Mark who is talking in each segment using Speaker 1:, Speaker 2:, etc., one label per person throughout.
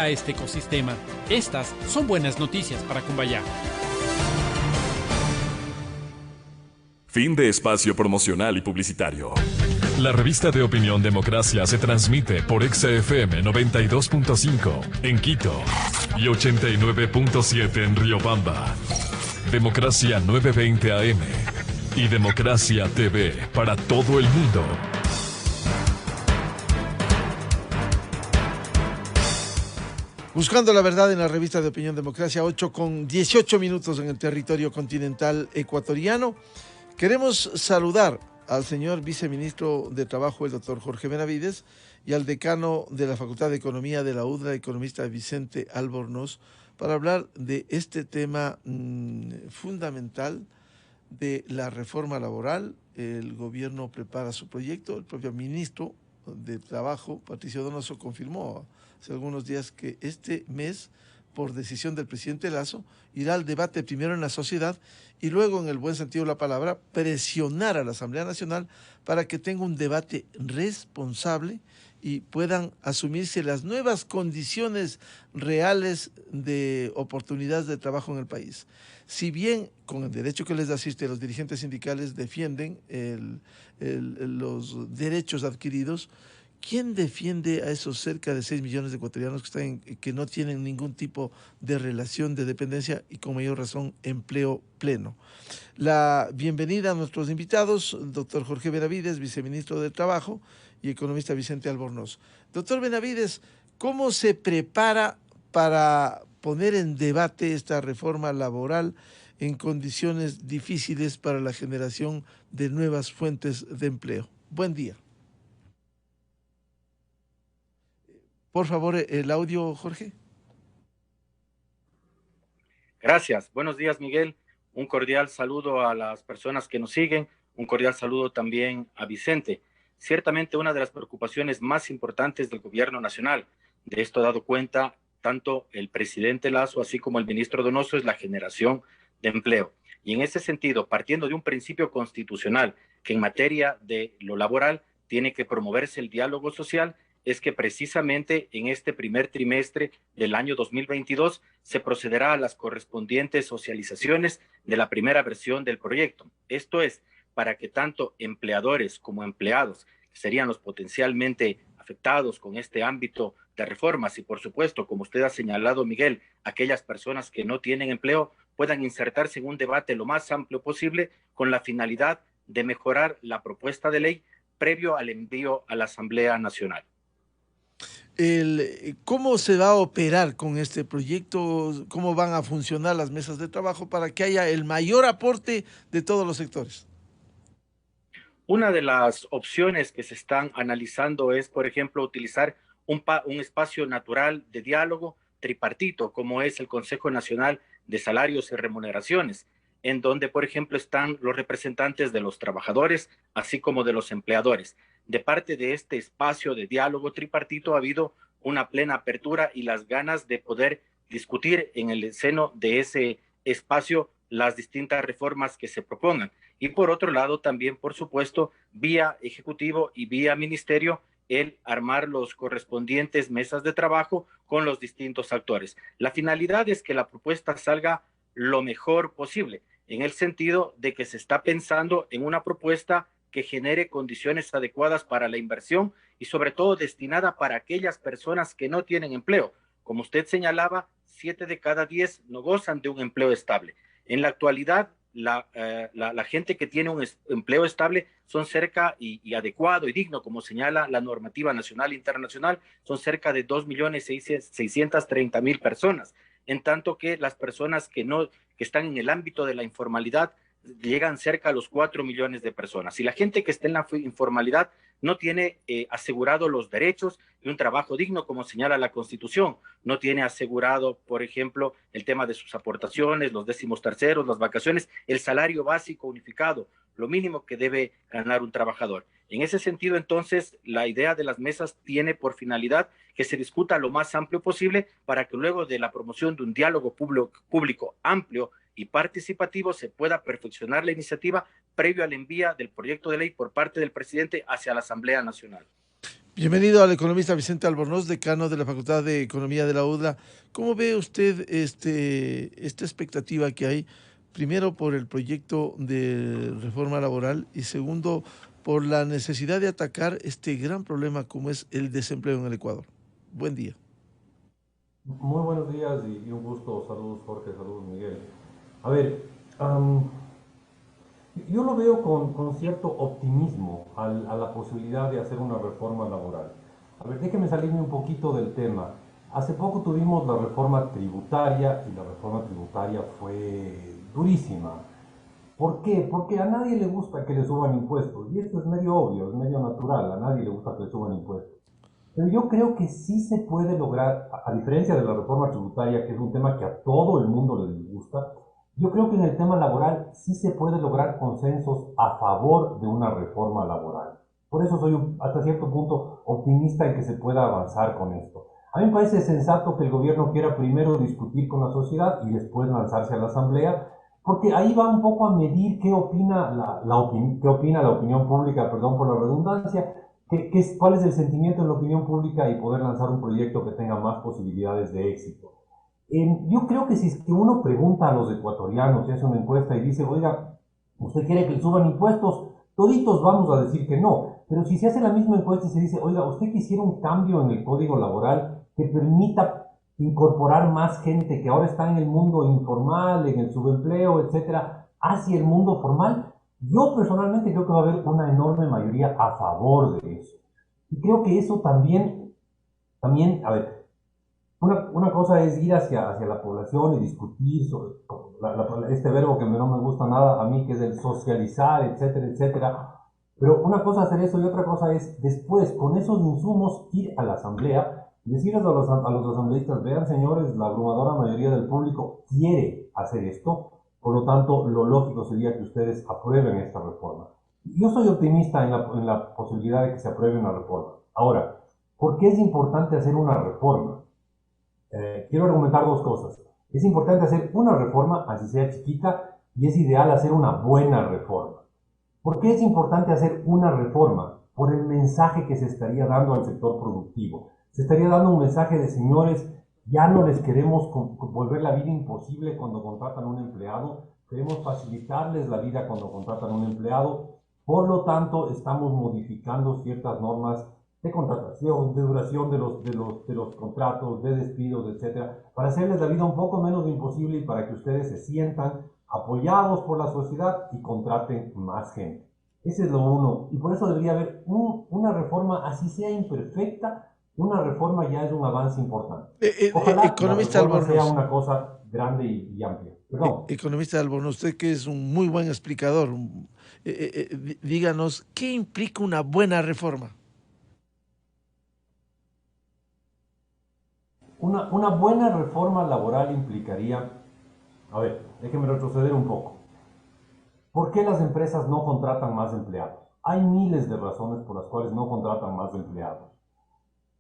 Speaker 1: a este ecosistema. Estas son buenas noticias para Cumbayá.
Speaker 2: Fin de espacio promocional y publicitario.
Speaker 3: La revista de opinión Democracia se transmite por XFM 92.5 en Quito y 89.7 en Riobamba. Democracia 920 AM y Democracia TV para todo el mundo.
Speaker 4: Buscando la verdad en la revista de opinión Democracia, 8:18 en el territorio continental ecuatoriano. Queremos saludar al señor viceministro de Trabajo, el doctor Jorge Benavides, y al decano de la Facultad de Economía de la UDLA, economista Vicente Albornoz, para hablar de este tema fundamental de la reforma laboral. El gobierno prepara su proyecto, el propio ministro de Trabajo, Patricio Donoso, confirmó hace algunos días que este mes, por decisión del presidente Lasso, irá al debate primero en la sociedad y luego, en el buen sentido de la palabra, presionar a la Asamblea Nacional para que tenga un debate responsable y puedan asumirse las nuevas condiciones reales de oportunidades de trabajo en el país. Si bien, con el derecho que les asiste, los dirigentes sindicales defienden los derechos adquiridos, ¿quién defiende a esos cerca de 6 millones de ecuatorianos que no tienen ningún tipo de relación de dependencia y, con mayor razón, empleo pleno? La bienvenida a nuestros invitados, doctor Jorge Benavides, viceministro de Trabajo, y economista Vicente Albornoz. Doctor Benavides, ¿cómo se prepara para poner en debate esta reforma laboral en condiciones difíciles para la generación de nuevas fuentes de empleo? Buen día. Por favor, el audio, Jorge.
Speaker 5: Gracias. Buenos días, Miguel. Un cordial saludo a las personas que nos siguen. Un cordial saludo también a Vicente. Ciertamente una de las preocupaciones más importantes del gobierno nacional, de esto ha dado cuenta tanto el presidente Lasso así como el ministro Donoso, es la generación de empleo. Y en ese sentido, partiendo de un principio constitucional que en materia de lo laboral tiene que promoverse el diálogo social, es que precisamente en este primer trimestre del año 2022 se procederá a las correspondientes socializaciones de la primera versión del proyecto. Esto es, para que tanto empleadores como empleados, que serían los potencialmente afectados con este ámbito de reformas, y por supuesto, como usted ha señalado, Miguel, aquellas personas que no tienen empleo puedan insertarse en un debate lo más amplio posible con la finalidad de mejorar la propuesta de ley previo al envío a la Asamblea Nacional.
Speaker 4: ¿Cómo se va a operar con este proyecto? ¿Cómo van a funcionar las mesas de trabajo para que haya el mayor aporte de todos los sectores?
Speaker 5: Una de las opciones que se están analizando es, por ejemplo, utilizar un espacio natural de diálogo tripartito, como es el Consejo Nacional de Salarios y Remuneraciones, en donde, por ejemplo, están los representantes de los trabajadores, así como de los empleadores. De parte de este espacio de diálogo tripartito ha habido una plena apertura y las ganas de poder discutir en el seno de ese espacio las distintas reformas que se propongan. Y por otro lado, también, por supuesto, vía ejecutivo y vía ministerio, el armar los correspondientes mesas de trabajo con los distintos actores. La finalidad es que la propuesta salga lo mejor posible, en el sentido de que se está pensando en una propuesta que genere condiciones adecuadas para la inversión y sobre todo destinada para aquellas personas que no tienen empleo. Como usted señalaba, 7 de cada 10 no gozan de un empleo estable. En la actualidad, la gente que tiene un empleo estable son cerca y adecuado y digno, como señala la normativa nacional e internacional, son cerca de 2.630.000 personas, en tanto que las personas que están en el ámbito de la informalidad llegan cerca a los 4 millones de personas. Y la gente que está en la informalidad no tiene asegurado los derechos y un trabajo digno, como señala la Constitución. No tiene asegurado, por ejemplo, el tema de sus aportaciones, los 13º, las vacaciones, el salario básico unificado, lo mínimo que debe ganar un trabajador. En ese sentido, entonces, la idea de las mesas tiene por finalidad que se discuta lo más amplio posible para que luego de la promoción de un diálogo público amplio y participativo se pueda perfeccionar la iniciativa previo al envío del proyecto de ley por parte del presidente hacia la Asamblea Nacional.
Speaker 4: Bienvenido al economista Vicente Albornoz, decano de la Facultad de Economía de la UDLA. ¿Cómo ve usted esta expectativa que hay, primero por el proyecto de reforma laboral y segundo por la necesidad de atacar este gran problema como es el desempleo en el Ecuador? Buen día.
Speaker 6: Muy buenos días y un gusto. Saludos Jorge, saludos Miguel. A ver, am, yo lo veo con cierto optimismo a la posibilidad de hacer una reforma laboral. A ver, déjeme salirme un poquito del tema. Hace poco tuvimos la reforma tributaria y la reforma tributaria fue durísima. ¿Por qué? Porque a nadie le gusta que le suban impuestos. Y esto es medio obvio, es medio natural. A nadie le gusta que le suban impuestos. Pero yo creo que sí se puede lograr, a diferencia de la reforma tributaria, que es un tema que a todo el mundo le disgusta, yo creo que en el tema laboral sí se puede lograr consensos a favor de una reforma laboral. Por eso soy hasta cierto punto optimista en que se pueda avanzar con esto. A mí me parece sensato que el gobierno quiera primero discutir con la sociedad y después lanzarse a la asamblea, porque ahí va un poco a medir qué opina qué opina la opinión pública, perdón por la redundancia, cuál es el sentimiento en la opinión pública y poder lanzar un proyecto que tenga más posibilidades de éxito. Yo creo que si es que uno pregunta a los ecuatorianos, y hace una encuesta y dice, oiga, ¿usted quiere que le suban impuestos? Toditos vamos a decir que no. Pero si se hace la misma encuesta y se dice, oiga, ¿usted quisiera un cambio en el código laboral que permita incorporar más gente que ahora está en el mundo informal, en el subempleo, etcétera, hacia el mundo formal? Yo personalmente creo que va a haber una enorme mayoría a favor de eso. Y creo que eso también, a ver, una cosa es ir hacia la población y discutir sobre este verbo que no me gusta nada a mí, que es el socializar, etcétera, etcétera. Pero una cosa es hacer eso y otra cosa es después, con esos insumos, ir a la asamblea y decirles a los asambleístas, vean señores, la abrumadora mayoría del público quiere hacer esto, por lo tanto, lo lógico sería que ustedes aprueben esta reforma. Yo soy optimista en la posibilidad de que se apruebe una reforma. Ahora, ¿por qué es importante hacer una reforma? Quiero argumentar dos cosas. Es importante hacer una reforma, así sea chiquita, y es ideal hacer una buena reforma. ¿Por qué es importante hacer una reforma? Por el mensaje que se estaría dando al sector productivo. Se estaría dando un mensaje de, señores, ya no les queremos volver la vida imposible cuando contratan a un empleado, queremos facilitarles la vida cuando contratan a un empleado, por lo tanto estamos modificando ciertas normas de contratación, de duración de los contratos, de despidos, etcétera, para hacerles la vida un poco menos imposible y para que ustedes se sientan apoyados por la sociedad y contraten más gente. Ese es lo uno, y por eso debería haber una reforma, así sea imperfecta, una reforma ya es un avance importante. Ojalá
Speaker 4: Economista
Speaker 6: la reforma sea
Speaker 4: Albornoz,
Speaker 6: una cosa grande y amplia. Perdón.
Speaker 4: economista Albornoz, usted que es un muy buen explicador, díganos, ¿qué implica una buena reforma?
Speaker 6: Una buena reforma laboral implicaría, a ver, déjenme retroceder un poco. ¿Por qué las empresas no contratan más empleados? Hay miles de razones por las cuales no contratan más empleados.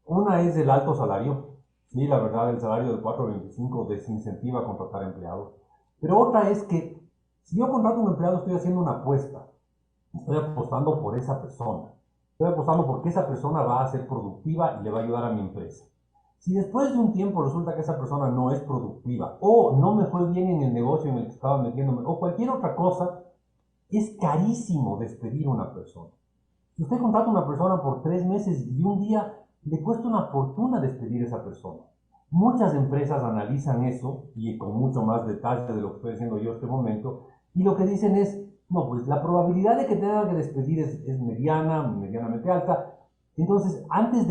Speaker 6: Una es el alto salario. Sí, la verdad, el salario de 4.25 desincentiva a contratar empleados. Pero otra es que si yo contrato un empleado, estoy haciendo una apuesta. Estoy apostando por esa persona. Estoy apostando porque esa persona va a ser productiva y le va a ayudar a mi empresa. Si después de un tiempo resulta que esa persona no es productiva o no me fue bien en el negocio en el que estaba metiéndome o cualquier otra cosa, es carísimo despedir a una persona. Si usted contrata a una persona por 3 meses y un día le cuesta una fortuna despedir a esa persona. Muchas empresas analizan eso y con mucho más detalle de lo que estoy diciendo yo en este momento y lo que dicen es, no, pues la probabilidad de que tengan que despedir es medianamente alta. Entonces, antes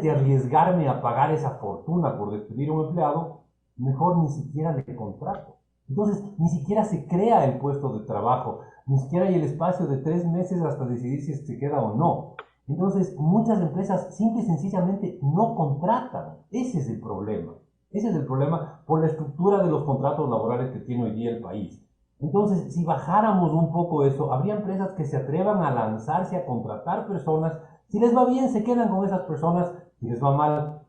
Speaker 6: de arriesgarme a pagar esa fortuna por despedir a un empleado, mejor ni siquiera le contrato. Entonces, ni siquiera se crea el puesto de trabajo, ni siquiera hay el espacio de 3 meses hasta decidir si se queda o no. Entonces, muchas empresas simple y sencillamente no contratan. Ese es el problema. Ese es el problema por la estructura de los contratos laborales que tiene hoy día el país. Entonces, si bajáramos un poco eso, habría empresas que se atrevan a lanzarse a contratar personas. Si les va bien, se quedan con esas personas. Si les va mal,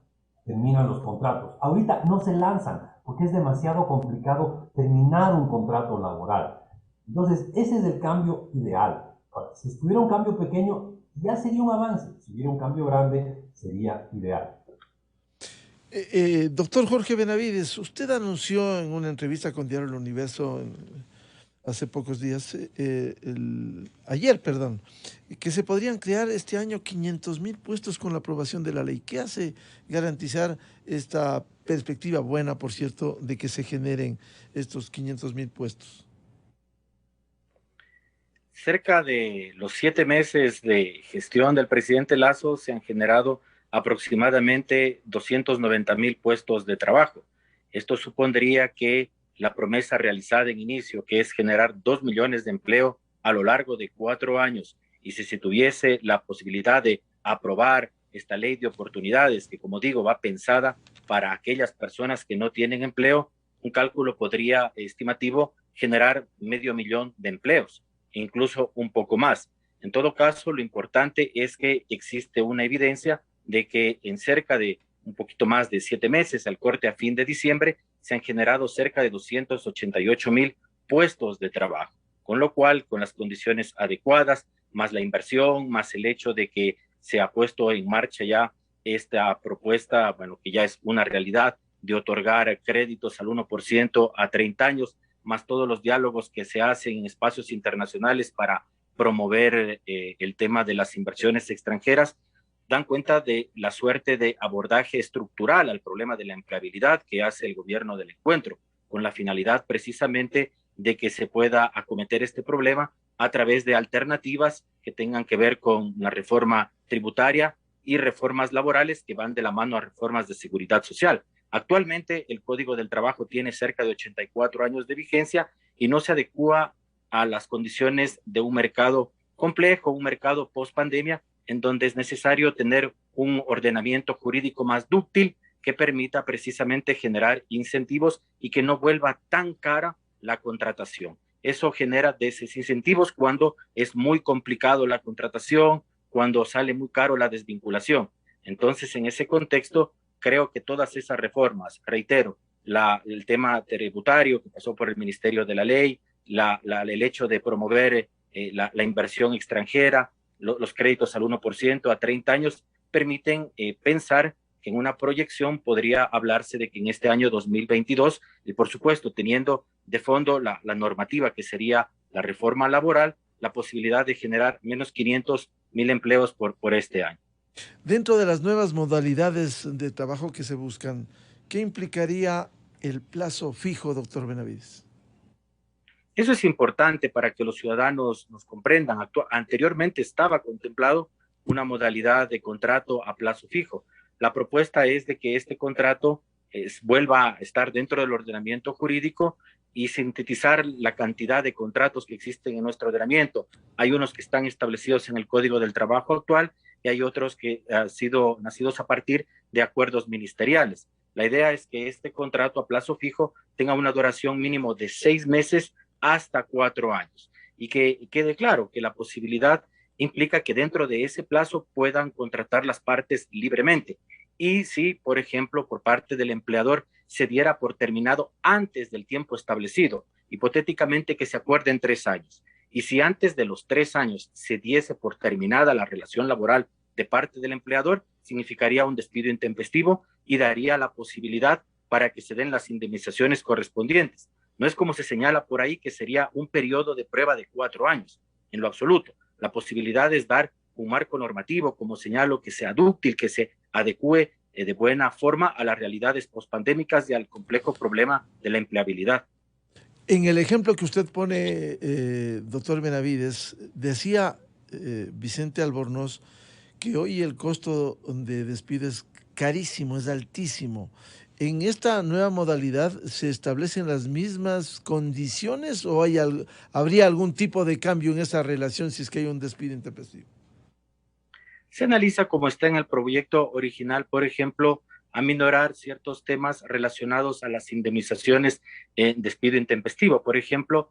Speaker 6: terminan los contratos. Ahorita no se lanzan porque es demasiado complicado terminar un contrato laboral. Entonces, ese es el cambio ideal. Ahora, si estuviera un cambio pequeño, Ya sería un avance. Si hubiera un cambio grande, sería ideal.
Speaker 4: Doctor Jorge Benavides, usted anunció en una entrevista con Diario El Universo hace pocos días, ayer, perdón, que se podrían crear este año 500.000 puestos con la aprobación de la ley. ¿Qué hace garantizar esta perspectiva buena, por cierto, de que se generen estos 500.000 puestos?
Speaker 5: Cerca de los 7 meses de gestión del presidente Lazo se han generado aproximadamente 290.000 puestos de trabajo. Esto supondría que la promesa realizada en inicio, que es generar 2 millones de empleo a lo largo de 4 años, y si se tuviese la posibilidad de aprobar esta ley de oportunidades, que como digo, va pensada para aquellas personas que no tienen empleo, un cálculo podría, estimativo, generar 500.000 de empleos, incluso un poco más. En todo caso, lo importante es que existe una evidencia de que en cerca de un poquito más de 7 meses, al corte a fin de diciembre, se han generado cerca de 288.000 puestos de trabajo, con lo cual, con las condiciones adecuadas, más la inversión, más el hecho de que se ha puesto en marcha ya esta propuesta, bueno, que ya es una realidad, de otorgar créditos al 1% a 30 años, más todos los diálogos que se hacen en espacios internacionales para promover el tema de las inversiones extranjeras, dan cuenta de la suerte de abordaje estructural al problema de la empleabilidad que hace el gobierno del encuentro, con la finalidad precisamente de que se pueda acometer este problema a través de alternativas que tengan que ver con la reforma tributaria y reformas laborales que van de la mano a reformas de seguridad social. Actualmente el Código del Trabajo tiene cerca de 84 años de vigencia y no se adecua a las condiciones de un mercado complejo, un mercado post pandemia, en donde es necesario tener un ordenamiento jurídico más dúctil que permita precisamente generar incentivos y que no vuelva tan cara la contratación. Eso genera desincentivos cuando es muy complicado la contratación, cuando sale muy caro la desvinculación. Entonces, en ese contexto, creo que todas esas reformas, reitero, el tema tributario que pasó por el Ministerio de la Ley, el hecho de promover la inversión extranjera, los créditos al 1% a 30 años, permiten pensar que en una proyección podría hablarse de que en este año 2022, y por supuesto teniendo de fondo la normativa que sería la reforma laboral, la posibilidad de generar menos 500.000 empleos por este año.
Speaker 4: Dentro de las nuevas modalidades de trabajo que se buscan, ¿qué implicaría el plazo fijo, doctor Benavides?
Speaker 5: Eso es importante para que los ciudadanos nos comprendan. Anteriormente estaba contemplado una modalidad de contrato a plazo fijo. La propuesta es de que este contrato vuelva a estar dentro del ordenamiento jurídico y sintetizar la cantidad de contratos que existen en nuestro ordenamiento. Hay unos que están establecidos en el Código del Trabajo actual y hay otros que han sido nacidos a partir de acuerdos ministeriales. La idea es que este contrato a plazo fijo tenga una duración mínimo de 6 meses hasta 4 años y que quede claro que la posibilidad implica que dentro de ese plazo puedan contratar las partes libremente. Y si, por ejemplo, por parte del empleador se diera por terminado antes del tiempo establecido, hipotéticamente que se acuerde en 3 años, y si antes de los 3 años se diese por terminada la relación laboral de parte del empleador, significaría un despido intempestivo y daría la posibilidad para que se den las indemnizaciones correspondientes. No es como se señala por ahí que sería un periodo de prueba de 4 años, en lo absoluto. La posibilidad es dar un marco normativo, como señalo, que sea dúctil, que se adecue de buena forma a las realidades pospandémicas y al complejo problema de la empleabilidad.
Speaker 4: En el ejemplo que usted pone, doctor Benavides, decía Vicente Albornoz que hoy el costo de despido es carísimo, es altísimo. ¿En esta nueva modalidad se establecen las mismas condiciones o habría algún tipo de cambio en esa relación si es que hay un despido intempestivo?
Speaker 5: Se analiza, como está en el proyecto original, por ejemplo, aminorar ciertos temas relacionados a las indemnizaciones en despido intempestivo. Por ejemplo,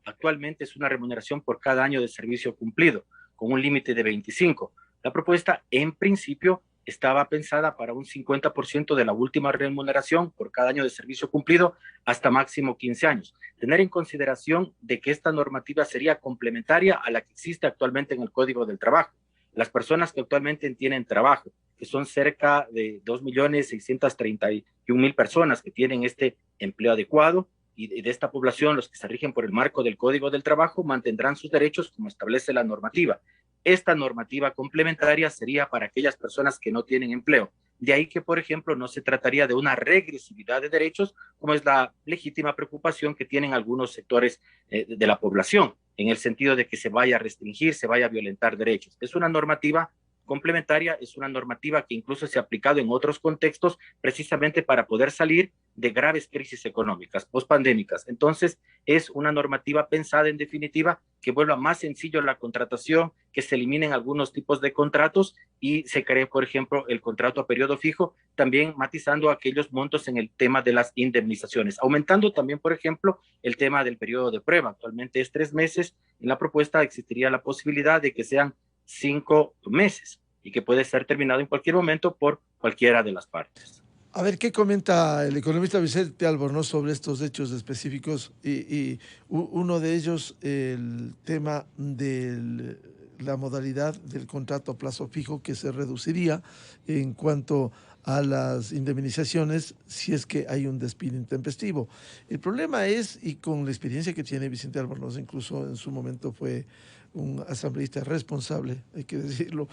Speaker 5: actualmente es una remuneración por cada año de servicio cumplido, con un límite de 25. La propuesta, en principio, estaba pensada para un 50% de la última remuneración por cada año de servicio cumplido hasta máximo 15 años. Tener en consideración de que esta normativa sería complementaria a la que existe actualmente en el Código del Trabajo. Las personas que actualmente tienen trabajo, que son cerca de 2.631.000 personas que tienen este empleo adecuado, y de esta población, los que se rigen por el marco del Código del Trabajo mantendrán sus derechos como establece la normativa. Esta normativa complementaria sería para aquellas personas que no tienen empleo. De ahí que, por ejemplo, no se trataría de una regresividad de derechos, como es la legítima preocupación que tienen algunos sectores de la población, en el sentido de que se vaya a restringir, se vaya a violentar derechos. Es una normativa complementaria, es una normativa que incluso se ha aplicado en otros contextos precisamente para poder salir de graves crisis económicas pospandémicas. Entonces, es una normativa pensada en definitiva que vuelva más sencillo la contratación, que se eliminen algunos tipos de contratos y se cree, por ejemplo, el contrato a periodo fijo, también matizando aquellos montos en el tema de las indemnizaciones, aumentando también, por ejemplo, el tema del periodo de prueba. Actualmente es 3 meses, en la propuesta existiría la posibilidad de que sean 5 meses y que puede ser terminado en cualquier momento por cualquiera de las partes.
Speaker 4: A ver, ¿qué comenta el economista Vicente Albornoz sobre estos hechos específicos? Y uno de ellos, el tema de la modalidad del contrato a plazo fijo que se reduciría en cuanto a las indemnizaciones si es que hay un despido intempestivo. El problema es, y con la experiencia que tiene Vicente Albornoz, incluso en su momento fue un asambleísta responsable, hay que decirlo,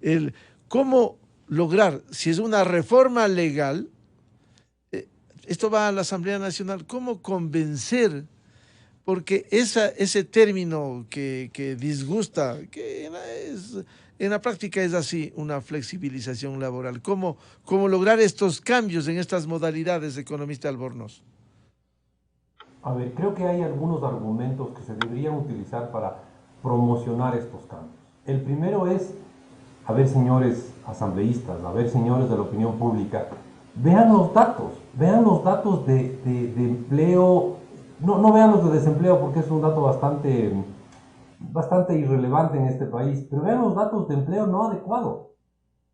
Speaker 4: el cómo lograr, si es una reforma legal, esto va a la Asamblea Nacional, cómo convencer, porque ese término que disgusta, que en la práctica es así, una flexibilización laboral, cómo lograr estos cambios en estas modalidades, economista Albornoz.
Speaker 6: A ver, creo que hay algunos argumentos que se deberían utilizar para promocionar estos cambios. El primero es, a ver, señores asambleístas, a ver, señores de la opinión pública, vean los datos de empleo, no vean los de desempleo porque es un dato bastante irrelevante en este país, pero vean los datos de empleo no adecuado.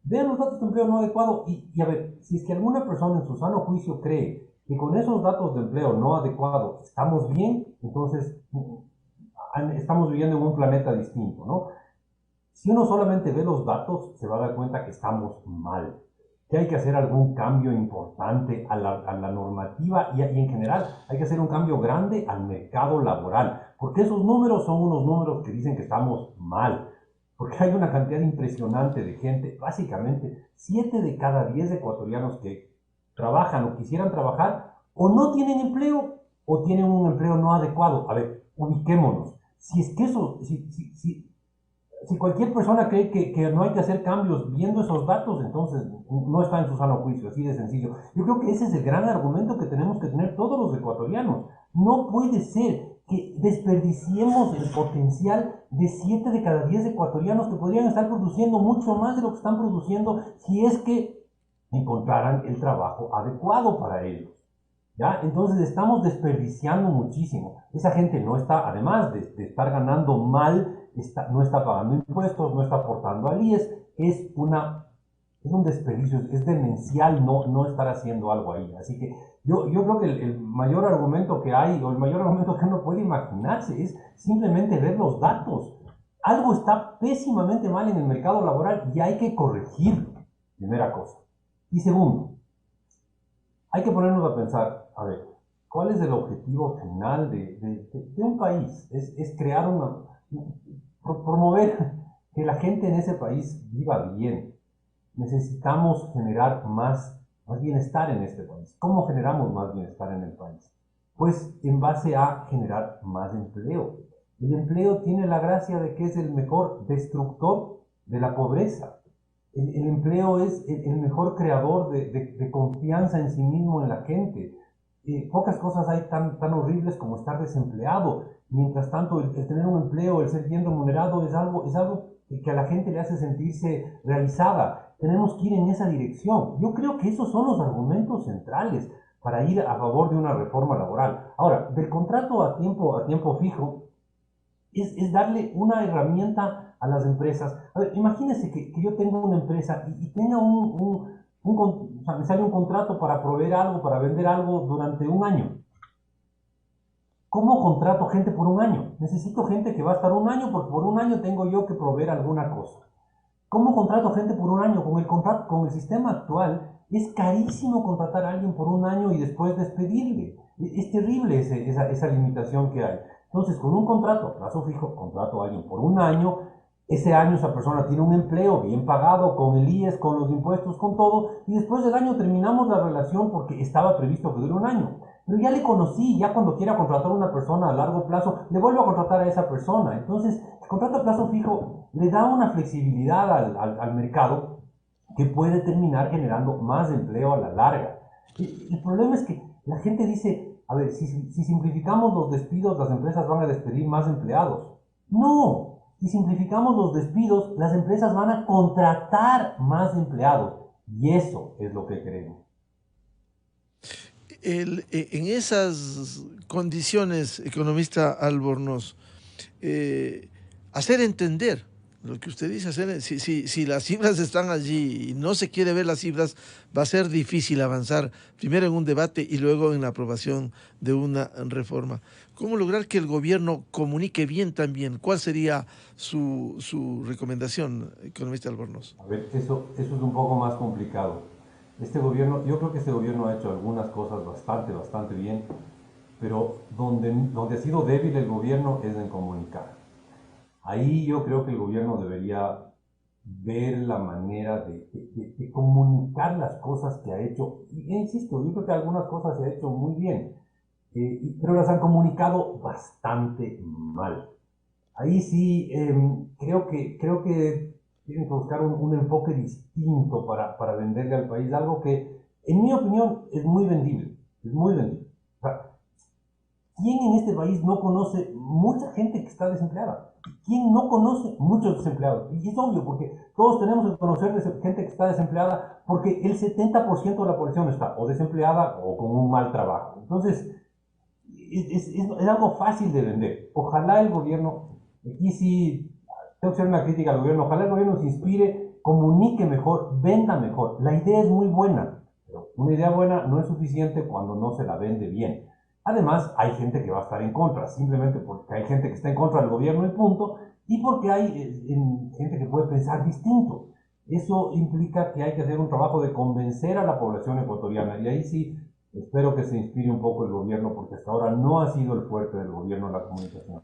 Speaker 6: Vean los datos de empleo no adecuado y a ver, si es que alguna persona en su sano juicio cree que con esos datos de empleo no adecuado estamos bien, entonces estamos viviendo en un planeta distinto, ¿no? Si uno solamente ve los datos, se va a dar cuenta que estamos mal, que hay que hacer algún cambio importante a la normativa y en general hay que hacer un cambio grande al mercado laboral, porque esos números son unos números que dicen que estamos mal, porque hay una cantidad impresionante de gente, básicamente 7 de cada 10 ecuatorianos que trabajan o quisieran trabajar o no tienen empleo o tienen un empleo no adecuado. A ver, ubiquémonos. Si es que eso, si cualquier persona cree que no hay que hacer cambios viendo esos datos, entonces no está en su sano juicio, así de sencillo. Yo creo que ese es el gran argumento que tenemos que tener todos los ecuatorianos. No puede ser que desperdiciemos el potencial de 7 de cada 10 ecuatorianos que podrían estar produciendo mucho más de lo que están produciendo si es que encontraran el trabajo adecuado para ellos. ¿Ya? Entonces estamos desperdiciando muchísimo. Esa gente no está, además de estar ganando mal, no está pagando impuestos, no está aportando al IES, es un desperdicio, es demencial no estar haciendo algo ahí. Así que yo creo que el mayor argumento que hay, o el mayor argumento que uno puede imaginarse, es simplemente ver los datos. Algo está pésimamente mal en el mercado laboral y hay que corregirlo, primera cosa. Y segundo, hay que ponernos a pensar, a ver, ¿cuál es el objetivo final de un país? Es crear promover que la gente en ese país viva bien. Necesitamos generar más bienestar en este país. ¿Cómo generamos más bienestar en el país? Pues en base a generar más empleo. El empleo tiene la gracia de que es el mejor destructor de la pobreza. El empleo es el mejor creador de confianza en sí mismo en la gente. Pocas cosas hay tan horribles como estar desempleado. Mientras tanto, el tener un empleo, el ser bien remunerado, es algo que a la gente le hace sentirse realizada. Tenemos que ir en esa dirección. Yo creo que esos son los argumentos centrales para ir a favor de una reforma laboral. Ahora, del contrato a tiempo fijo, es darle una herramienta a las empresas. A ver, imagínense que yo tengo una empresa y tenga o sea, me sale un contrato para proveer algo, para vender algo durante un año. ¿Cómo contrato gente por un año? Necesito gente que va a estar un año porque por un año tengo yo que proveer alguna cosa. ¿Cómo contrato gente por un año? Con el sistema actual es carísimo contratar a alguien por un año y después despedirle. Es terrible esa limitación que hay. Entonces, con un contrato a plazo fijo, contrato a alguien por un año, ese año esa persona tiene un empleo bien pagado, con el IES, con los impuestos, con todo, y después del año terminamos la relación porque estaba previsto que dure un año. Pero ya le conocí, ya cuando quiera contratar a una persona a largo plazo, le vuelvo a contratar a esa persona. Entonces, el contrato a plazo fijo le da una flexibilidad al mercado que puede terminar generando más empleo a la larga. El problema es que la gente dice, a ver, si simplificamos los despidos, las empresas van a despedir más empleados. No, si simplificamos los despidos, las empresas van a contratar más empleados. Y eso es lo que queremos.
Speaker 4: En esas condiciones, economista Albornoz, hacer entender lo que usted dice, si las cifras están allí y no se quiere ver las cifras, va a ser difícil avanzar primero en un debate y luego en la aprobación de una reforma. ¿Cómo lograr que el gobierno comunique bien también? ¿Cuál sería su recomendación, economista Albornoz?
Speaker 6: A ver, eso es un poco más complicado. Yo creo que este gobierno ha hecho algunas cosas bastante bien, pero donde ha sido débil el gobierno es en comunicar. Ahí yo creo que el gobierno debería ver la manera de comunicar las cosas que ha hecho. Y insisto, yo creo que algunas cosas se ha hecho muy bien, pero las han comunicado bastante mal. Ahí sí, creo que tienen que buscar un enfoque distinto para venderle al país algo que, en mi opinión, es muy vendible. Es muy vendible. O sea, ¿quién en este país no conoce mucha gente que está desempleada? ¿Quién no conoce muchos desempleados? Y es obvio, porque todos tenemos que conocer gente que está desempleada, porque el 70% de la población está o desempleada o con un mal trabajo. Entonces, es algo fácil de vender. Ojalá el gobierno, aquí sí tengo que hacer una crítica al gobierno, ojalá el gobierno se inspire, comunique mejor, venda mejor. La idea es muy buena, pero una idea buena no es suficiente cuando no se la vende bien. Además, hay gente que va a estar en contra, simplemente porque hay gente que está en contra del gobierno y punto, y porque hay gente que puede pensar distinto. Eso implica que hay que hacer un trabajo de convencer a la población ecuatoriana, y ahí sí espero que se inspire un poco el gobierno, porque hasta ahora no ha sido el fuerte del gobierno la comunicación.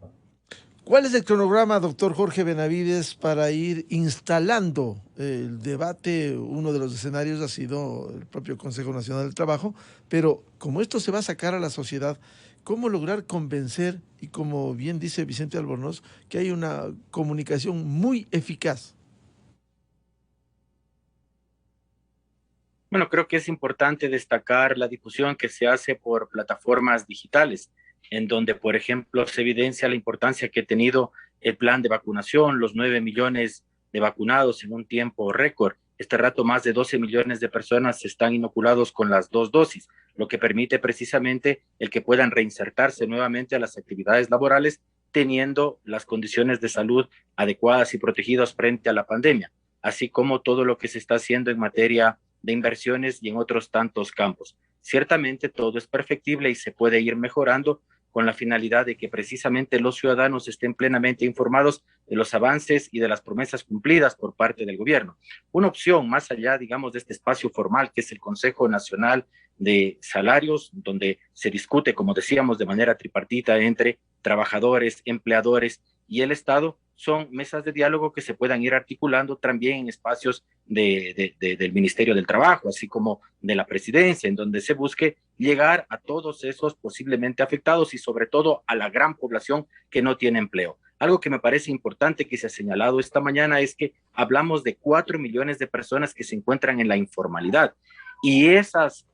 Speaker 4: ¿Cuál es el cronograma, doctor Jorge Benavides, para ir instalando el debate? Uno de los escenarios ha sido el propio Consejo Nacional del Trabajo, pero como esto se va a sacar a la sociedad, ¿cómo lograr convencer, y como bien dice Vicente Albornoz, que hay una comunicación muy eficaz?
Speaker 5: Bueno, creo que es importante destacar la difusión que se hace por plataformas digitales, en donde, por ejemplo, se evidencia la importancia que ha tenido el plan de vacunación, los 9 millones de vacunados en un tiempo récord. Este rato más de 12 millones de personas están inoculados con las 2 dosis, lo que permite precisamente el que puedan reinsertarse nuevamente a las actividades laborales, teniendo las condiciones de salud adecuadas y protegidas frente a la pandemia, así como todo lo que se está haciendo en materia de inversiones y en otros tantos campos. Ciertamente todo es perfectible y se puede ir mejorando con la finalidad de que precisamente los ciudadanos estén plenamente informados de los avances y de las promesas cumplidas por parte del gobierno. Una opción más allá, digamos, de este espacio formal que es el Consejo Nacional de Salarios, donde se discute, como decíamos, de manera tripartita entre trabajadores, empleadores y el Estado, son mesas de diálogo que se puedan ir articulando también en espacios del Ministerio del Trabajo, así como de la Presidencia, en donde se busque llegar a todos esos posiblemente afectados y sobre todo a la gran población que no tiene empleo. Algo que me parece importante que se ha señalado esta mañana es que hablamos de 4 millones de personas que se encuentran en la informalidad y esas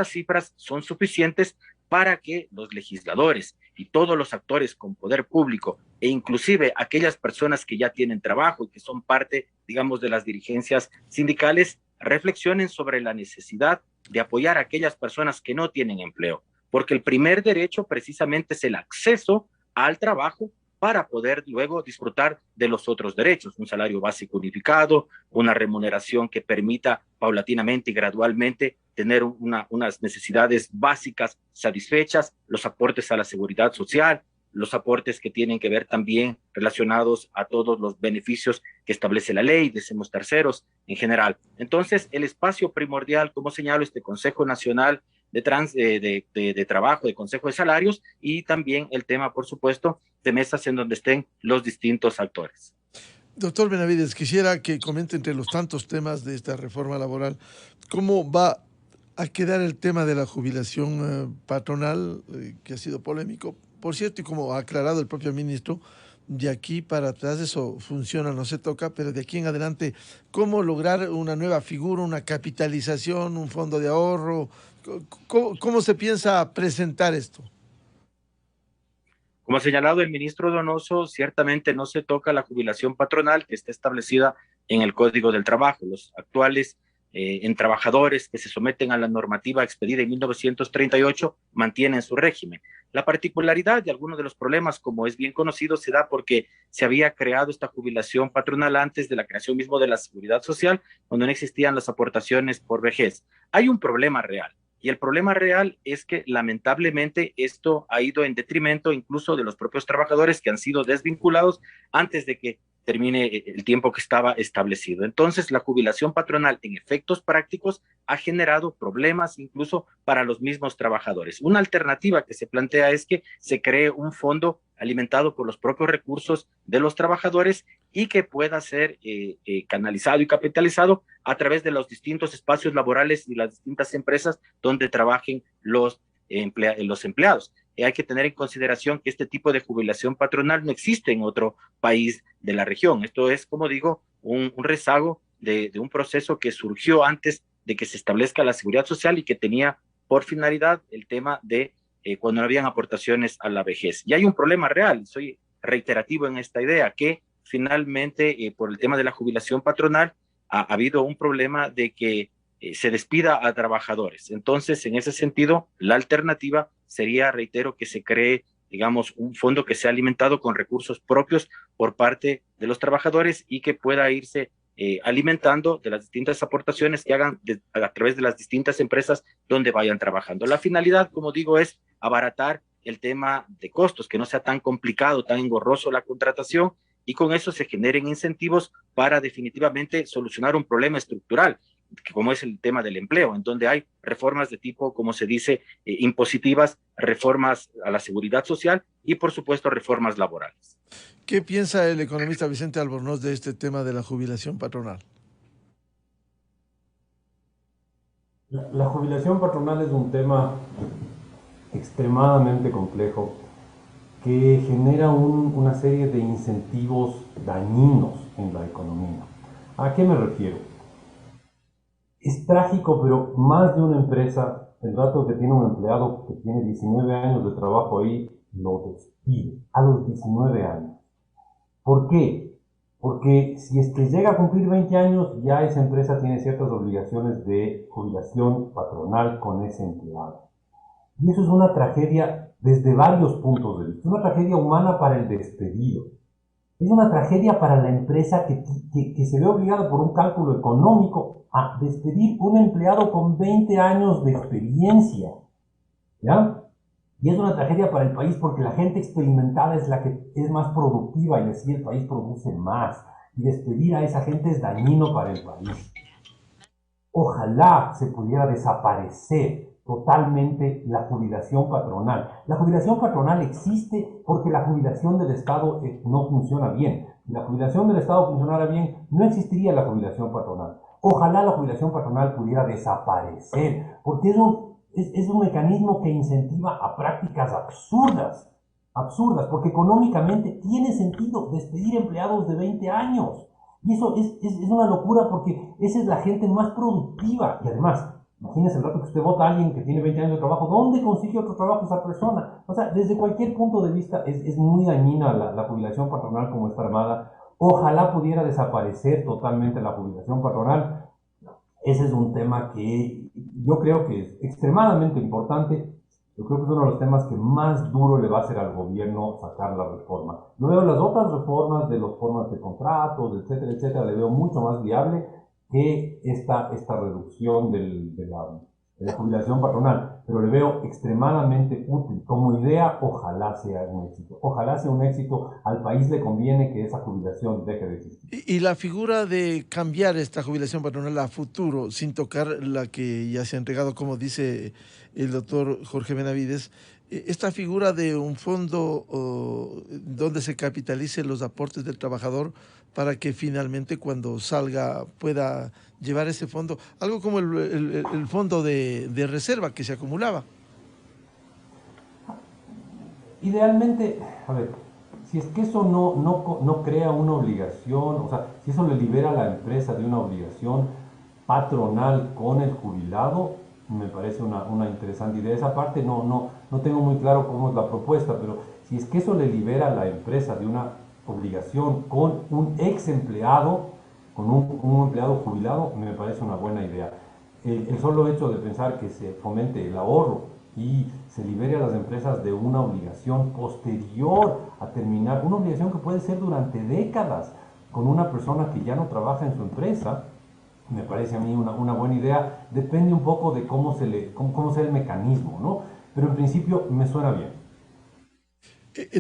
Speaker 5: cifras son suficientes para que los legisladores y todos los actores con poder público e inclusive aquellas personas que ya tienen trabajo y que son parte, digamos, de las dirigencias sindicales, reflexionen sobre la necesidad de apoyar a aquellas personas que no tienen empleo, porque el primer derecho precisamente es el acceso al trabajo para poder luego disfrutar de los otros derechos, un salario básico unificado, una remuneración que permita paulatinamente y gradualmente tener unas necesidades básicas satisfechas, los aportes a la seguridad social, los aportes que tienen que ver también relacionados a todos los beneficios que establece la ley, decimos terceros en general. Entonces, el espacio primordial, como señalo, este Consejo Nacional de Trabajo, de Consejo de Salarios, y también el tema, por supuesto, de mesas en donde estén los distintos actores.
Speaker 4: Doctor Benavides, quisiera que comente entre los tantos temas de esta reforma laboral, ¿cómo va a quedar el tema de la jubilación patronal, que ha sido polémico? Por cierto, y como ha aclarado el propio ministro, de aquí para atrás eso funciona, no se toca, pero de aquí en adelante, ¿cómo lograr una nueva figura, una capitalización, un fondo de ahorro? ¿Cómo se piensa presentar esto?
Speaker 5: Como ha señalado el ministro Donoso, ciertamente no se toca la jubilación patronal que está establecida en el Código del Trabajo. Los actuales trabajadores que se someten a la normativa expedida en 1938 mantienen su régimen. La particularidad de algunos de los problemas, como es bien conocido, se da porque se había creado esta jubilación patronal antes de la creación mismo de la Seguridad Social, cuando no existían las aportaciones por vejez. Hay un problema real. Y el problema real es que lamentablemente esto ha ido en detrimento incluso de los propios trabajadores que han sido desvinculados antes de que termine el tiempo que estaba establecido. Entonces, la jubilación patronal en efectos prácticos ha generado problemas incluso para los mismos trabajadores. Una alternativa que se plantea es que se cree un fondo alimentado por los propios recursos de los trabajadores y que pueda ser canalizado y capitalizado a través de los distintos espacios laborales y las distintas empresas donde trabajen los empleados. Hay que tener en consideración que este tipo de jubilación patronal no existe en otro país de la región. Esto es, como digo, un rezago de un proceso que surgió antes de que se establezca la seguridad social y que tenía por finalidad el tema de cuando no habían aportaciones a la vejez. Y hay un problema real, soy reiterativo en esta idea, que finalmente por el tema de la jubilación patronal ha habido un problema de que se despida a trabajadores. Entonces, en ese sentido, la alternativa sería, reitero, que se cree, digamos, un fondo que sea alimentado con recursos propios por parte de los trabajadores y que pueda irse alimentando de las distintas aportaciones que hagan a través de las distintas empresas donde vayan trabajando. La finalidad, como digo, es abaratar el tema de costos, que no sea tan complicado, tan engorroso la contratación, y con eso se generen incentivos para definitivamente solucionar un problema estructural, como es el tema del empleo, en donde hay reformas de tipo, como se dice, impositivas, reformas a la seguridad social y, por supuesto, reformas laborales.
Speaker 4: ¿Qué piensa el economista Vicente Albornoz de este tema de la jubilación patronal?
Speaker 6: La jubilación patronal es un tema extremadamente complejo que genera una serie de incentivos dañinos en la economía. ¿A qué me refiero? Es trágico, pero más de una empresa, el rato que tiene un empleado que tiene 19 años de trabajo ahí, lo despide a los 19 años. ¿Por qué? Porque si es que llega a cumplir 20 años, ya esa empresa tiene ciertas obligaciones de jubilación patronal con ese empleado. Y eso es una tragedia desde varios puntos de vista. Una tragedia humana para el despedido. Es una tragedia para la empresa que se ve obligada por un cálculo económico a despedir un empleado con 20 años de experiencia. ¿Ya? Y es una tragedia para el país porque la gente experimentada es la que es más productiva y así el país produce más. Y despedir a esa gente es dañino para el país. Ojalá se pudiera desaparecer totalmente la jubilación patronal. La jubilación patronal existe porque la jubilación del Estado no funciona bien. Si la jubilación del Estado funcionara bien, no existiría la jubilación patronal. Ojalá la jubilación patronal pudiera desaparecer, porque es un mecanismo que incentiva a prácticas absurdas, porque económicamente tiene sentido despedir empleados de 20 años. Y eso es una locura porque esa es la gente más productiva. Y además, imagínese el rato que usted vota a alguien que tiene 20 años de trabajo, ¿dónde consigue otro trabajo esa persona? O sea, desde cualquier punto de vista es muy dañina la jubilación patronal como está armada. Ojalá pudiera desaparecer totalmente la jubilación patronal. Ese es un tema que yo creo que es extremadamente importante. Yo creo que es uno de los temas que más duro le va a hacer al gobierno sacar la reforma. Yo veo las otras reformas de las formas de contratos, etcétera, le veo mucho más viable que esta reducción de jubilación patronal, pero le veo extremadamente útil. Como idea, ojalá sea un éxito. Ojalá sea un éxito. Al país le conviene que esa jubilación deje de existir.
Speaker 4: Y la figura de cambiar esta jubilación patronal a futuro, sin tocar la que ya se ha entregado, como dice el doctor Jorge Benavides, esta figura de un fondo donde se capitalicen los aportes del trabajador para que finalmente cuando salga pueda llevar ese fondo, algo como el fondo de reserva que se acumulaba.
Speaker 6: Idealmente, a ver, si es que eso no crea una obligación, o sea, si eso le libera a la empresa de una obligación patronal con el jubilado, me parece una interesante idea. Esa parte no tengo muy claro cómo es la propuesta, pero si es que eso le libera a la empresa de una obligación con un ex empleado, con un empleado jubilado, me parece una buena idea. El solo hecho de pensar que se fomente el ahorro y se libere a las empresas de una obligación posterior a terminar, una obligación que puede ser durante décadas con una persona que ya no trabaja en su empresa, me parece a mí una buena idea. Depende un poco de cómo sea el mecanismo, ¿no? Pero en principio me suena bien.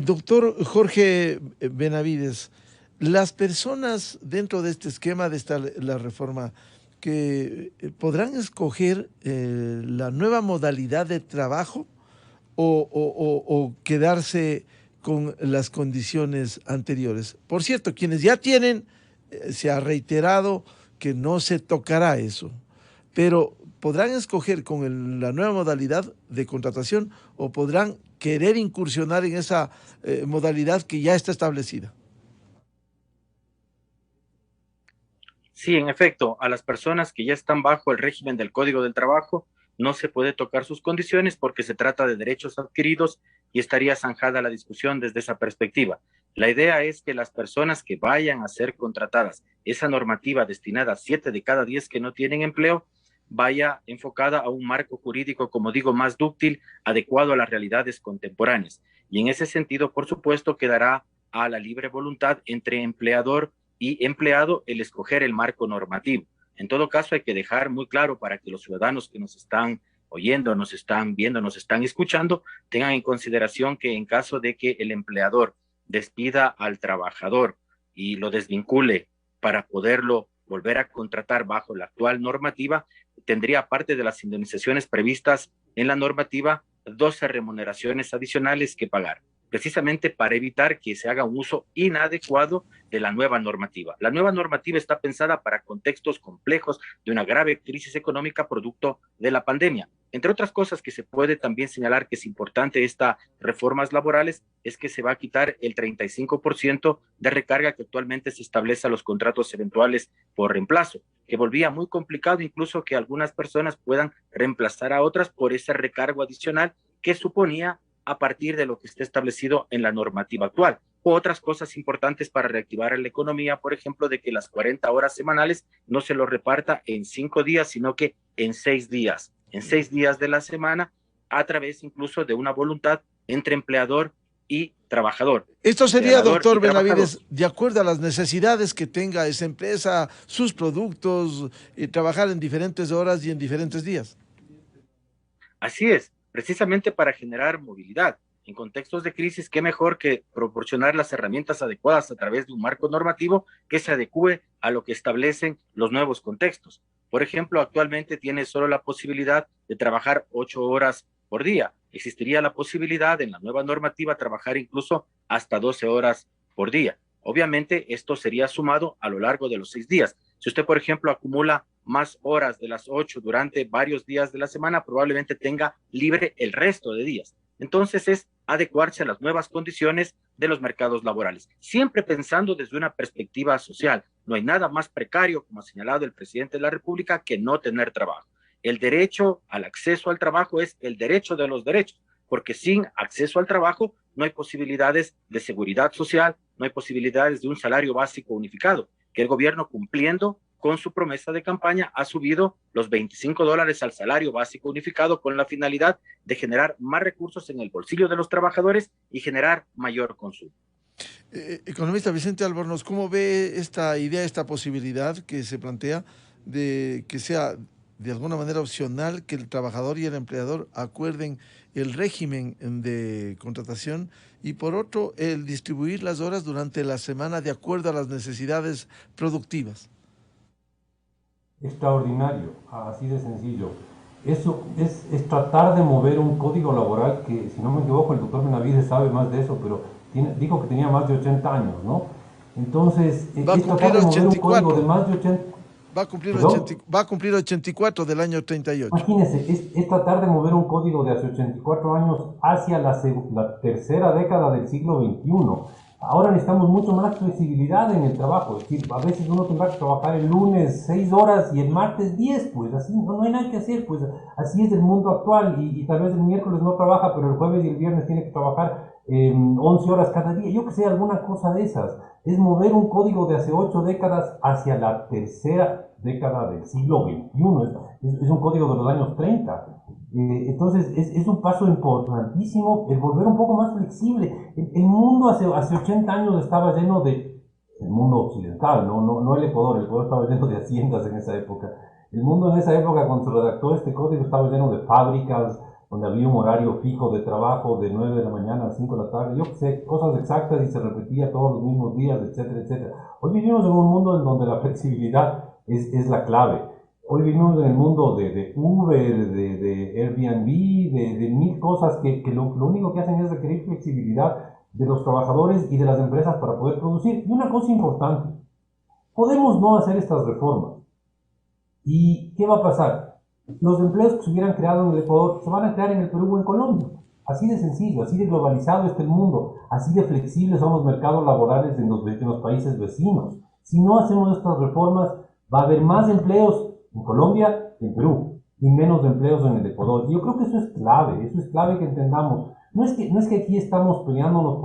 Speaker 4: Doctor Jorge Benavides, las personas dentro de este esquema de la reforma que podrán escoger la nueva modalidad de trabajo o quedarse con las condiciones anteriores. Por cierto, quienes ya tienen, se ha reiterado que no se tocará eso, pero podrán escoger con la nueva modalidad de contratación o podrán querer incursionar en esa modalidad que ya está establecida.
Speaker 5: Sí, en efecto, a las personas que ya están bajo el régimen del Código del Trabajo no se puede tocar sus condiciones porque se trata de derechos adquiridos y estaría zanjada la discusión desde esa perspectiva. La idea es que las personas que vayan a ser contratadas, esa normativa destinada a 7 de cada 10 que no tienen empleo, vaya enfocada a un marco jurídico, como digo, más dúctil, adecuado a las realidades contemporáneas. Y en ese sentido, por supuesto, quedará a la libre voluntad entre empleador y empleado el escoger el marco normativo. En todo caso, hay que dejar muy claro para que los ciudadanos que nos están oyendo, nos están viendo, nos están escuchando, tengan en consideración que en caso de que el empleador despida al trabajador y lo desvincule para poderlo volver a contratar bajo la actual normativa, tendría, aparte de las indemnizaciones previstas en la normativa, 12 remuneraciones adicionales que pagar, precisamente para evitar que se haga un uso inadecuado de la nueva normativa. La nueva normativa está pensada para contextos complejos de una grave crisis económica producto de la pandemia. Entre otras cosas que se puede también señalar que es importante estas reformas laborales es que se va a quitar el 35% de recarga que actualmente se establece a los contratos eventuales por reemplazo, que volvía muy complicado incluso que algunas personas puedan reemplazar a otras por ese recargo adicional que suponía a partir de lo que esté establecido en la normativa actual. O otras cosas importantes para reactivar la economía, por ejemplo, de que las 40 horas semanales no se lo reparta en 5 días, sino que en 6 días. En 6 días de la semana, a través incluso de una voluntad entre empleador y trabajador.
Speaker 4: Esto sería, doctor Benavides, de acuerdo a las necesidades que tenga esa empresa, sus productos, trabajar en diferentes horas y en diferentes días.
Speaker 5: Así es, precisamente para generar movilidad. En contextos de crisis, qué mejor que proporcionar las herramientas adecuadas a través de un marco normativo que se adecue a lo que establecen los nuevos contextos. Por ejemplo, actualmente tiene solo la posibilidad de trabajar 8 horas por día. Existiría la posibilidad en la nueva normativa trabajar incluso hasta 12 horas por día. Obviamente, esto sería sumado a lo largo de los 6 días. Si usted, por ejemplo, acumula más horas de las 8 durante varios días de la semana, probablemente tenga libre el resto de días. Entonces es adecuarse a las nuevas condiciones de los mercados laborales, siempre pensando desde una perspectiva social. No hay nada más precario, como ha señalado el presidente de la República, que no tener trabajo. El derecho al acceso al trabajo es el derecho de los derechos, porque sin acceso al trabajo no hay posibilidades de seguridad social, no hay posibilidades de un salario básico unificado, que el gobierno, cumpliendo con su promesa de campaña, ha subido los $25 al salario básico unificado con la finalidad de generar más recursos en el bolsillo de los trabajadores y generar mayor consumo.
Speaker 4: Economista Vicente Albornoz, ¿cómo ve esta idea, esta posibilidad que se plantea de que sea de alguna manera opcional que el trabajador y el empleador acuerden el régimen de contratación y por otro el distribuir las horas durante la semana de acuerdo a las necesidades productivas.
Speaker 6: Extraordinario, así de sencillo. Eso es tratar de mover un código laboral que, si no me equivoco, el doctor Benavides sabe más de eso, pero dijo que tenía más de 80 años, ¿no? Entonces, es tratar de mover un código de más de 80...
Speaker 4: Va a cumplir 84 del año 38.
Speaker 6: Imagínense, es tratar de mover un código de hace 84 años hacia la tercera década del siglo XXI. Ahora necesitamos mucho más flexibilidad en el trabajo. Es decir, a veces uno tendrá que trabajar el lunes 6 horas y el martes 10, pues así no hay nada que hacer, pues así es el mundo actual y tal vez el miércoles no trabaja, pero el jueves y el viernes tiene que trabajar 11 horas cada día. Yo que sé, alguna cosa de esas. Es mover un código de hace 8 décadas hacia la tercera década del siglo XXI. Es un código de los años 30. Entonces es un paso importantísimo el volver un poco más flexible. El mundo hace 80 años estaba lleno de, el mundo occidental, no el Ecuador estaba lleno de haciendas en esa época. El mundo en esa época, cuando se redactó este código, estaba lleno de fábricas, donde había un horario fijo de trabajo de 9 de la mañana a 5 de la tarde, yo que sé, cosas exactas y se repetía todos los mismos días, etcétera, etcétera. Hoy vivimos en un mundo en donde la flexibilidad es la clave. Hoy vivimos en el mundo de Uber, de Airbnb, de mil cosas que lo único que hacen es requerir flexibilidad de los trabajadores y de las empresas para poder producir. Y una cosa importante, podemos no hacer estas reformas. ¿Y qué va a pasar? Los empleos que se hubieran creado en el Ecuador se van a crear en el Perú o en Colombia. Así de sencillo, así de globalizado está el mundo, así de flexibles son los mercados laborales en los países vecinos. Si no hacemos estas reformas, va a haber más empleos en Colombia que en Perú y menos empleos en el Ecuador. Y yo creo que eso es clave que entendamos. No es que aquí estamos peleándonos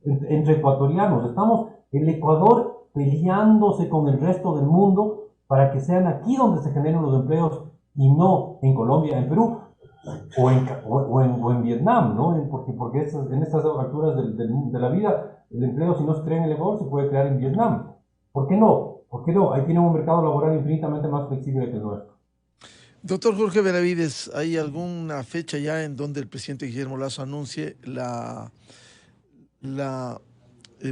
Speaker 6: entre ecuatorianos, estamos el Ecuador peleándose con el resto del mundo para que sean aquí donde se generen los empleos y no en Colombia, en Perú o en Vietnam, ¿no? Porque en estas alturas de la vida, el empleo, si no se crea en el Ecuador, se puede crear en Vietnam. ¿Por qué no? ¿Por qué no? Ahí tienen un mercado laboral infinitamente más flexible que el nuestro.
Speaker 4: Doctor Jorge Benavides, ¿hay alguna fecha ya en donde el presidente Guillermo Lasso anuncie la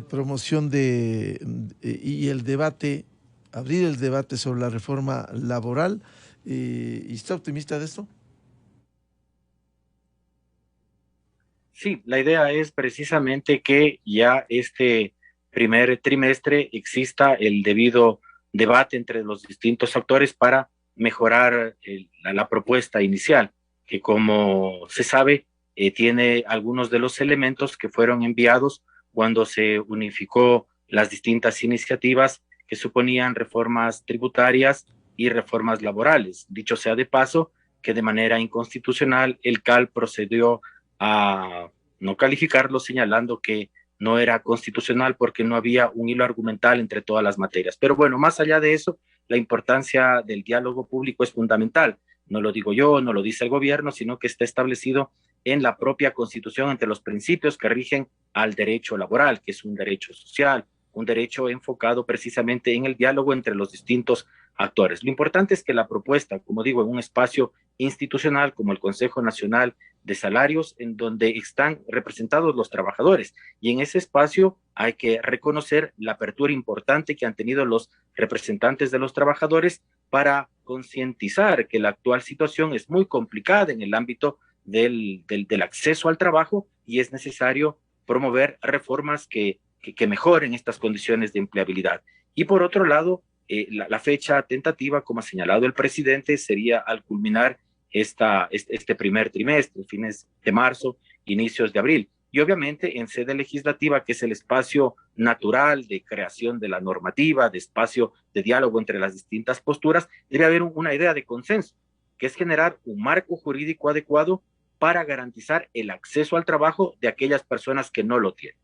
Speaker 4: promoción y el debate, abrir el debate sobre la reforma laboral? ¿Y está optimista de esto?
Speaker 5: Sí, la idea es precisamente que ya este primer trimestre exista el debido debate entre los distintos actores para mejorar la propuesta inicial, que como se sabe, tiene algunos de los elementos que fueron enviados cuando se unificó las distintas iniciativas que suponían reformas tributarias y reformas laborales. Dicho sea de paso, que de manera inconstitucional el CAL procedió a no calificarlo, señalando que no era constitucional porque no había un hilo argumental entre todas las materias. Pero bueno, más allá de eso, la importancia del diálogo público es fundamental. No lo digo yo, no lo dice el gobierno, sino que está establecido en la propia Constitución entre los principios que rigen al derecho laboral, que es un derecho social, un derecho enfocado precisamente en el diálogo entre los distintos actores. Lo importante es que la propuesta, como digo, en un espacio institucional como el Consejo Nacional de Salarios, en donde están representados los trabajadores, y en ese espacio hay que reconocer la apertura importante que han tenido los representantes de los trabajadores para concientizar que la actual situación es muy complicada en el ámbito del acceso al trabajo y es necesario promover reformas que mejoren estas condiciones de empleabilidad. Y por otro lado, la fecha tentativa, como ha señalado el presidente, sería al culminar este primer trimestre, fines de marzo, inicios de abril. Y obviamente en sede legislativa, que es el espacio natural de creación de la normativa, de espacio de diálogo entre las distintas posturas, debe haber una idea de consenso, que es generar un marco jurídico adecuado para garantizar el acceso al trabajo de aquellas personas que no lo tienen.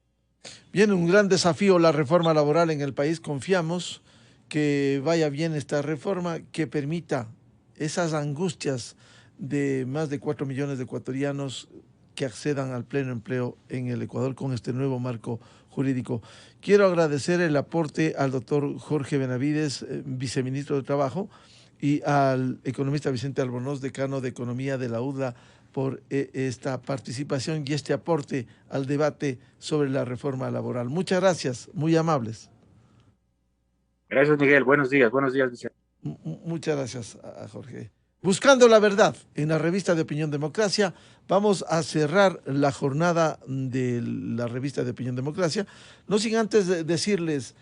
Speaker 4: Bien, un gran desafío la reforma laboral en el país. Confiamos que vaya bien esta reforma, que permita esas angustias de más de 4 millones de ecuatorianos que accedan al pleno empleo en el Ecuador con este nuevo marco jurídico. Quiero agradecer el aporte al doctor Jorge Benavides, viceministro de Trabajo, y al economista Vicente Albornoz, decano de Economía de la UDLA, por esta participación y este aporte al debate sobre la reforma laboral. Muchas gracias, muy amables.
Speaker 5: Gracias, Miguel. Buenos días, Vicente.
Speaker 4: Muchas gracias a Jorge. Buscando la verdad, en la revista de Opinión Democracia, vamos a cerrar la jornada de la revista de Opinión Democracia, no sin antes decirles,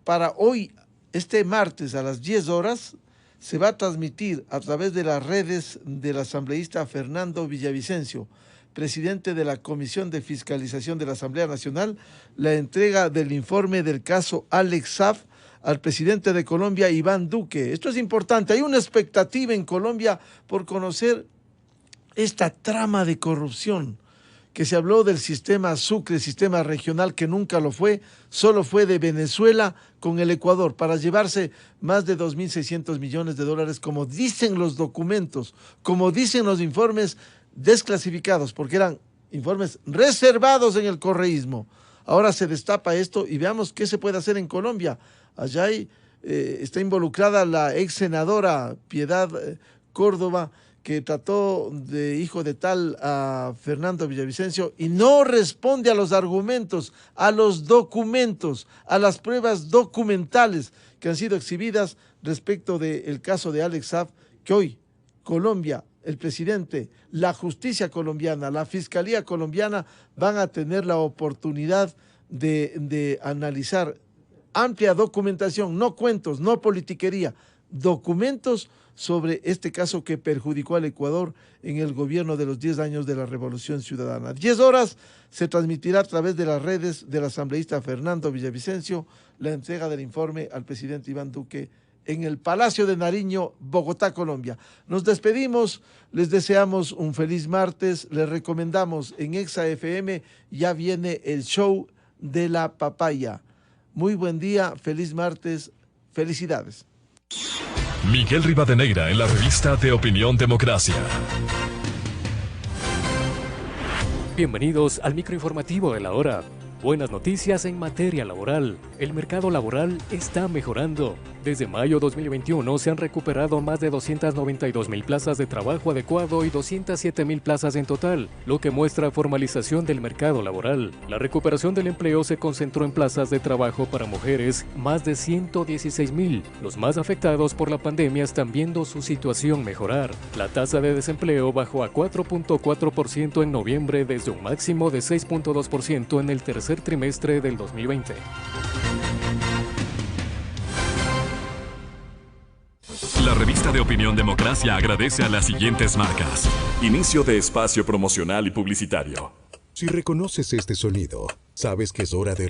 Speaker 4: para hoy, este martes a las 10 horas, se va a transmitir a través de las redes del asambleísta Fernando Villavicencio, presidente de la Comisión de Fiscalización de la Asamblea Nacional, la entrega del informe del caso Alex Saab al presidente de Colombia, Iván Duque. Esto es importante. Hay una expectativa en Colombia por conocer esta trama de corrupción, que se habló del sistema Sucre, sistema regional que nunca lo fue, solo fue de Venezuela con el Ecuador, para llevarse más de 2.600 millones de dólares, como dicen los documentos, como dicen los informes desclasificados, porque eran informes reservados en el correísmo. Ahora se destapa esto y veamos qué se puede hacer en Colombia. Allá está involucrada la ex senadora Piedad Córdoba, que trató de hijo de tal a Fernando Villavicencio y no responde a los argumentos, a los documentos, a las pruebas documentales que han sido exhibidas respecto del caso de Alex Saab, que hoy Colombia, el presidente, la justicia colombiana, la fiscalía colombiana van a tener la oportunidad de analizar amplia documentación, no cuentos, no politiquería, documentos sobre este caso que perjudicó al Ecuador en el gobierno de los 10 años de la Revolución Ciudadana. 10 horas se transmitirá a través de las redes del asambleísta Fernando Villavicencio la entrega del informe al presidente Iván Duque en el Palacio de Nariño, Bogotá, Colombia. Nos despedimos, les deseamos un feliz martes, les recomendamos en Exa FM, ya viene el show de la papaya. Muy buen día, feliz martes, felicidades.
Speaker 3: Miguel Rivadeneira en la revista de Opinión Democracia.
Speaker 7: Bienvenidos al microinformativo de la hora. Buenas noticias en materia laboral. El mercado laboral está mejorando. Desde mayo 2021 se han recuperado más de 292,000 plazas de trabajo adecuado y 207,000 plazas en total, lo que muestra formalización del mercado laboral. La recuperación del empleo se concentró en plazas de trabajo para mujeres, más de 116,000. Los más afectados por la pandemia están viendo su situación mejorar. La tasa de desempleo bajó a 4.4% en noviembre desde un máximo de 6.2% en el tercer trimestre del 2020.
Speaker 3: La revista de Opinión Democracia agradece a las siguientes marcas.
Speaker 2: Inicio de espacio promocional y publicitario.
Speaker 8: Si reconoces este sonido, sabes que es hora de